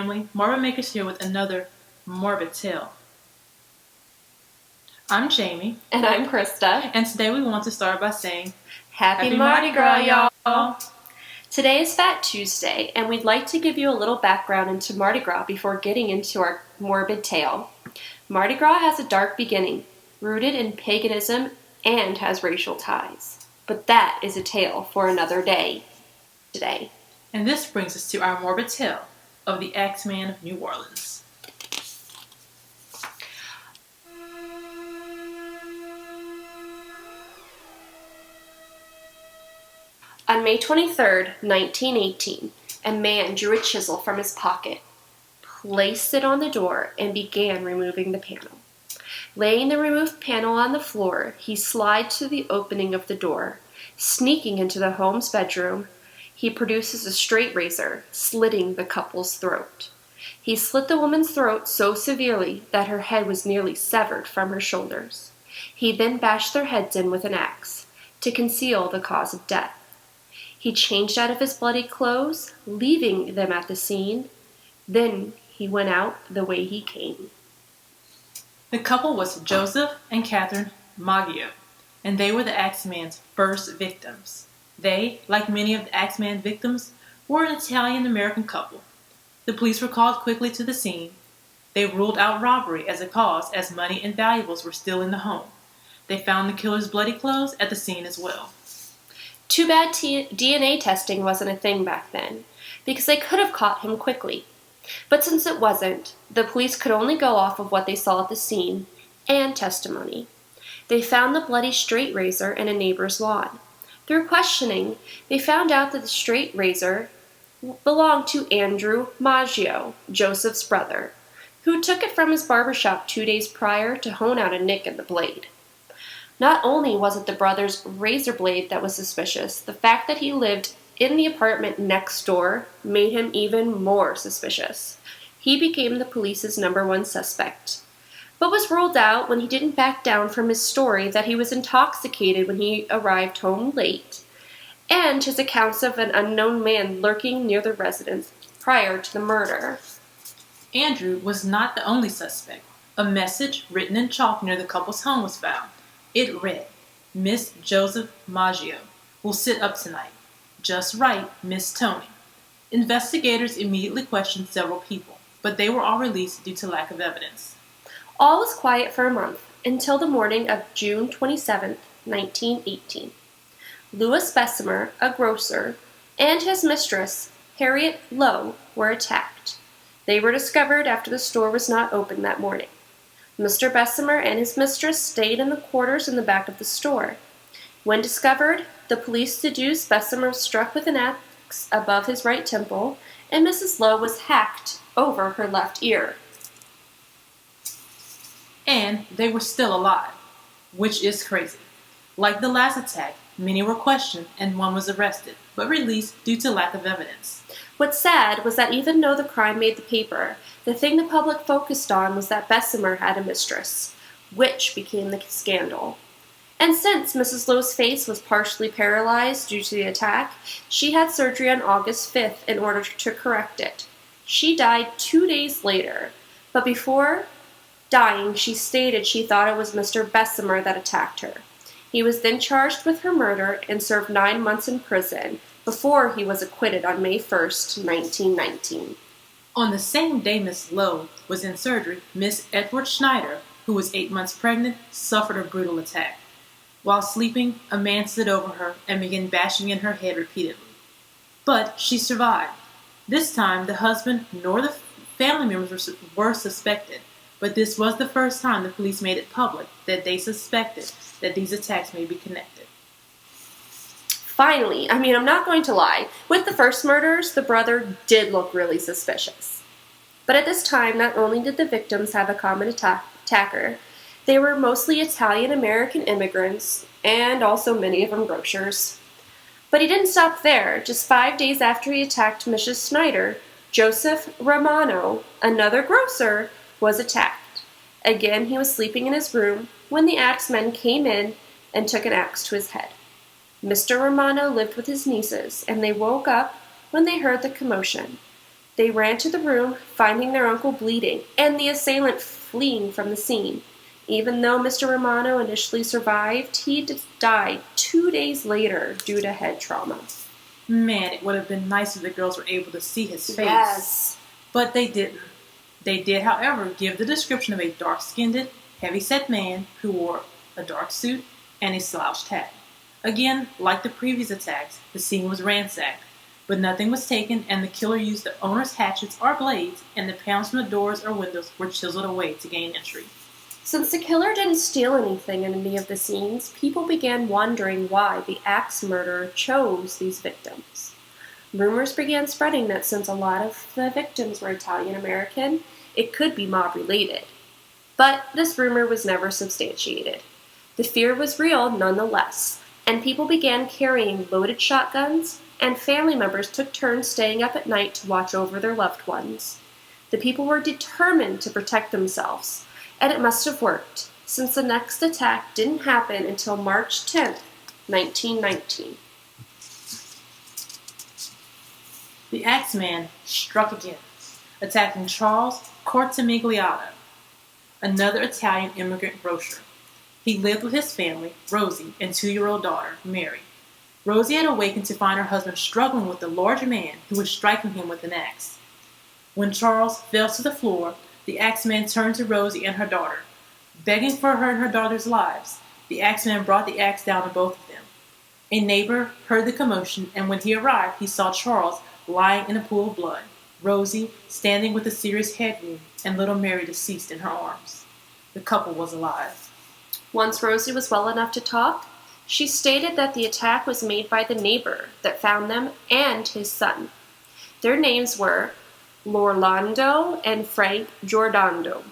family, Morbid Makers here with another morbid tale. I'm Jamie. And I'm Krista. And today we want to start by saying Happy Mardi Gras, y'all! Today is Fat Tuesday, and we'd like to give you a little background into Mardi Gras before getting into our morbid tale. Mardi Gras has a dark beginning, rooted in paganism and has racial ties. But that is a tale for another day today. And this brings us to our morbid tale of the Axeman of New Orleans. On May 23rd, 1918, a man drew a chisel from his pocket, placed it on the door, and began removing the panel. Laying the removed panel on the floor, he slid to the opening of the door. Sneaking into the home's bedroom, he produces a straight razor, slitting the couple's throat. He slit the woman's throat so severely that her head was nearly severed from her shoulders. He then bashed their heads in with an axe to conceal the cause of death. He changed out of his bloody clothes, leaving them at the scene. Then he went out the way he came. The couple was Joseph and Catherine Maggio, and they were the Axeman's first victims. They, like many of the Axeman victims, were an Italian-American couple. The police were called quickly to the scene. They ruled out robbery as a cause, as money and valuables were still in the home. They found the killer's bloody clothes at the scene as well. Too bad DNA testing wasn't a thing back then, because they could have caught him quickly. But since it wasn't, the police could only go off of what they saw at the scene and testimony. They found the bloody straight razor in a neighbor's lawn. Through questioning, they found out that the straight razor belonged to Andrew Maggio, Joseph's brother, who took it from his barbershop 2 days prior to hone out a nick in the blade. Not only was it the brother's razor blade that was suspicious, the fact that he lived in the apartment next door made him even more suspicious. He became the police's #1 suspect, but was ruled out when he didn't back down from his story that he was intoxicated when he arrived home late, and his accounts of an unknown man lurking near the residence prior to the murder. Andrew was not the only suspect. A message written in chalk near the couple's home was found. It read, "Miss Joseph Maggio will sit up tonight. Just right, Miss Tony." Investigators immediately questioned several people, but they were all released due to lack of evidence. All was quiet for a month, until the morning of June 27, 1918. Louis Bessemer, a grocer, and his mistress, Harriet Lowe, were attacked. They were discovered after the store was not open that morning. Mr. Bessemer and his mistress stayed in the quarters in the back of the store. When discovered, the police deduced Bessemer was struck with an axe above his right temple, and Mrs. Lowe was hacked over her left ear. And they were still alive, which is crazy. Like the last attack, many were questioned and one was arrested, but released due to lack of evidence. What's sad was that even though the crime made the paper, the thing the public focused on was that Bessemer had a mistress, which became the scandal. And since Mrs. Lowe's face was partially paralyzed due to the attack, she had surgery on August 5th in order to correct it. She died 2 days later, but before dying, she stated she thought it was Mr. Bessemer that attacked her. He was then charged with her murder and served 9 months in prison before he was acquitted on May 1st, 1919. On the same day Miss Lowe was in surgery, Miss Edward Schneider, who was 8 months pregnant, suffered a brutal attack. While sleeping, a man stood over her and began bashing in her head repeatedly. But she survived. This time, the husband nor the family members were suspected, but this was the first time the police made it public that they suspected that these attacks may be connected. Finally, I'm not going to lie, with the first murders, the brother did look really suspicious. But at this time, not only did the victims have a common attacker, they were mostly Italian-American immigrants, and also many of them grocers. But he didn't stop there. Just 5 days after he attacked Mrs. Schneider, Joseph Romano, another grocer, was attacked. Again, he was sleeping in his room when the Axemen came in and took an axe to his head. Mr. Romano lived with his nieces, and they woke up when they heard the commotion. They ran to the room, finding their uncle bleeding and the assailant fleeing from the scene. Even though Mr. Romano initially survived, he died 2 days later due to head trauma. Man, it would have been nice if the girls were able to see his face. Yes. But they didn't. They did, however, give the description of a dark-skinned, heavy-set man who wore a dark suit and a slouched hat. Again, like the previous attacks, the scene was ransacked, but nothing was taken, and the killer used the owner's hatchets or blades, and the panels from the doors or windows were chiseled away to gain entry. Since the killer didn't steal anything in any of the scenes, people began wondering why the axe murderer chose these victims. Rumors began spreading that since a lot of the victims were Italian-American, it could be mob-related. But this rumor was never substantiated. The fear was real nonetheless, and people began carrying loaded shotguns, and family members took turns staying up at night to watch over their loved ones. The people were determined to protect themselves, and it must have worked, since the next attack didn't happen until March 10th, 1919. The Axeman struck again, attacking Charles Cortimigliano, another Italian immigrant grocer. He lived with his family, Rosie, and 2-year-old daughter, Mary. Rosie had awakened to find her husband struggling with the large man who was striking him with an axe. When Charles fell to the floor, the Axeman turned to Rosie and her daughter. Begging for her and her daughter's lives, the Axeman brought the axe down on both of them. A neighbor heard the commotion, and when he arrived, he saw Charles lying in a pool of blood, Rosie standing with a serious head wound, and little Mary deceased in her arms. The couple was alive. Once Rosie was well enough to talk, she stated that the attack was made by the neighbor that found them and his son. Their names were Lorlando and Frank Giordano.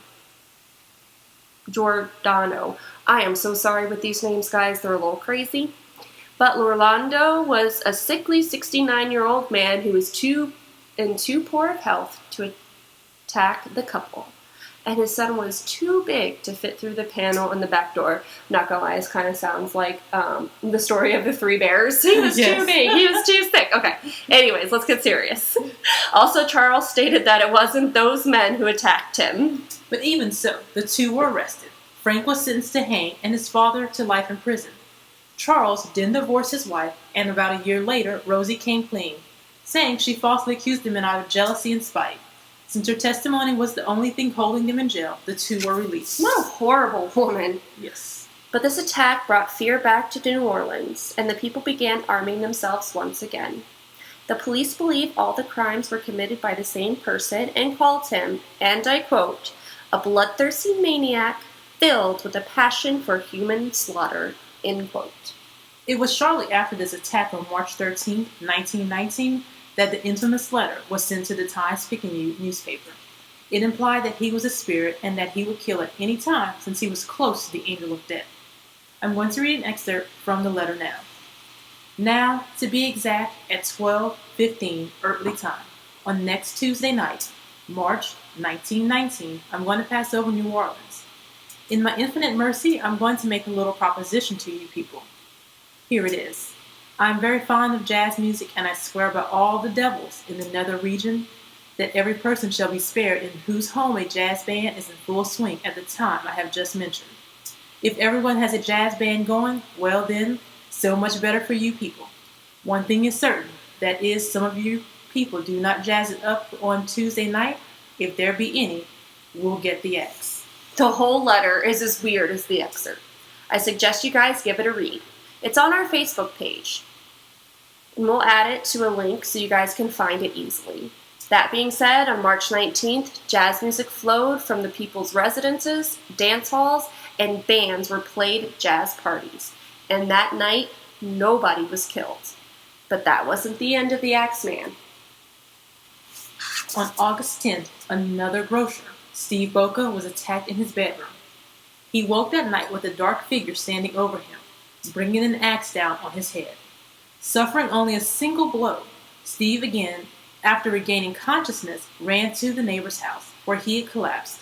I am so sorry with these names, guys. They're a little crazy. But Lorlando was a sickly 69-year-old man who was too poor of health to attack the couple. And his son was too big to fit through the panel in the back door. Not gonna lie, this kind of sounds like the story of the 3 bears. He was too big. He was too sick. Okay. Anyways, let's get serious. Also, Charles stated that it wasn't those men who attacked him. But even so, the 2 were arrested. Frank was sentenced to hang, and his father to life in prison. Charles didn't divorce his wife, and about a year later, Rosie came clean, saying she falsely accused him out of jealousy and spite. Since her testimony was the only thing holding them in jail, the 2 were released. What a horrible woman. Yes. But this attack brought fear back to New Orleans, and the people began arming themselves once again. The police believe all the crimes were committed by the same person and called him, and I quote, a bloodthirsty maniac filled with a passion for human slaughter, end quote. It was shortly after this attack on March 13, 1919, that the infamous letter was sent to the Times-Picayune newspaper. It implied that he was a spirit and that he would kill at any time since he was close to the angel of death. I'm going to read an excerpt from the letter now. Now, to be exact, at 12:15 earthly time, on next Tuesday night, March 1919, I'm going to pass over New Orleans. In my infinite mercy, I'm going to make a little proposition to you people. Here it is. I am very fond of jazz music, and I swear by all the devils in the nether region that every person shall be spared in whose home a jazz band is in full swing at the time I have just mentioned. If everyone has a jazz band going, well then, so much better for you people. One thing is certain, that is, some of you people do not jazz it up on Tuesday night. If there be any, we'll get the axe. The whole letter is as weird as the excerpt. I suggest you guys give it a read. It's on our Facebook page, and we'll add it to a link so you guys can find it easily. That being said, on March 19th, jazz music flowed from the people's residences, dance halls, and bands were played at jazz parties. And that night, nobody was killed. But that wasn't the end of the Axeman. On August 10th, another grocer, Steve Boca, was attacked in his bedroom. He woke that night with a dark figure standing over him, bringing an axe down on his head. Suffering only a single blow, Steve again, after regaining consciousness, ran to the neighbor's house, where he had collapsed.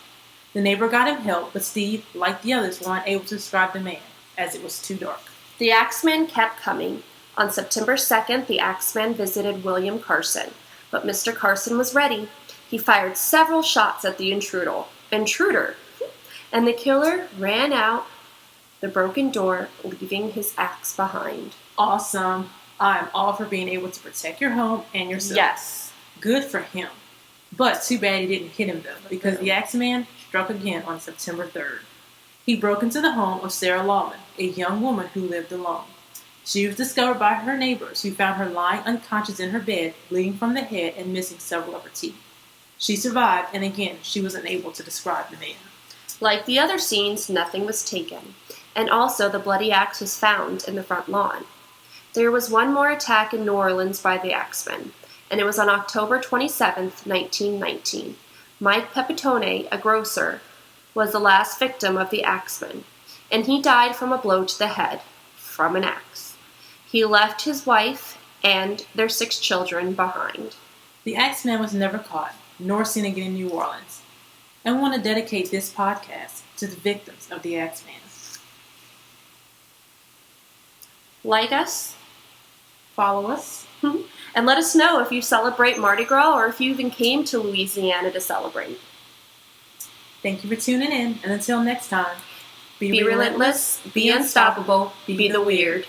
The neighbor got him help, but Steve, like the others, were unable to describe the man, as it was too dark. The Axeman kept coming. On September 2nd, the Axeman visited William Carson, But Mr. Carson was ready. He fired several shots at the intruder, and the killer ran out the broken door, leaving his axe behind. Awesome. I am all for being able to protect your home and yourself. Yes. Good for him. But too bad he didn't hit him, though, because the Axeman struck again on September 3rd. He broke into the home of Sarah Lawman, a young woman who lived alone. She was discovered by her neighbors, who found her lying unconscious in her bed, bleeding from the head and missing several of her teeth. She survived, and again, she was unable to describe the man. Like the other scenes, nothing was taken, and also the bloody axe was found in the front lawn. There was one more attack in New Orleans by the Axeman, and it was on October 27, 1919. Mike Pepitone, a grocer, was the last victim of the Axeman, and he died from a blow to the head from an axe. He left his wife and their 6 children behind. The Axeman was never caught, nor seen again in New Orleans. I want to dedicate this podcast to the victims of the Axeman. Like us, Follow us, and let us know if you celebrate Mardi Gras or if you even came to Louisiana to celebrate. Thank you for tuning in, and until next time, Be relentless, be unstoppable, be the weird.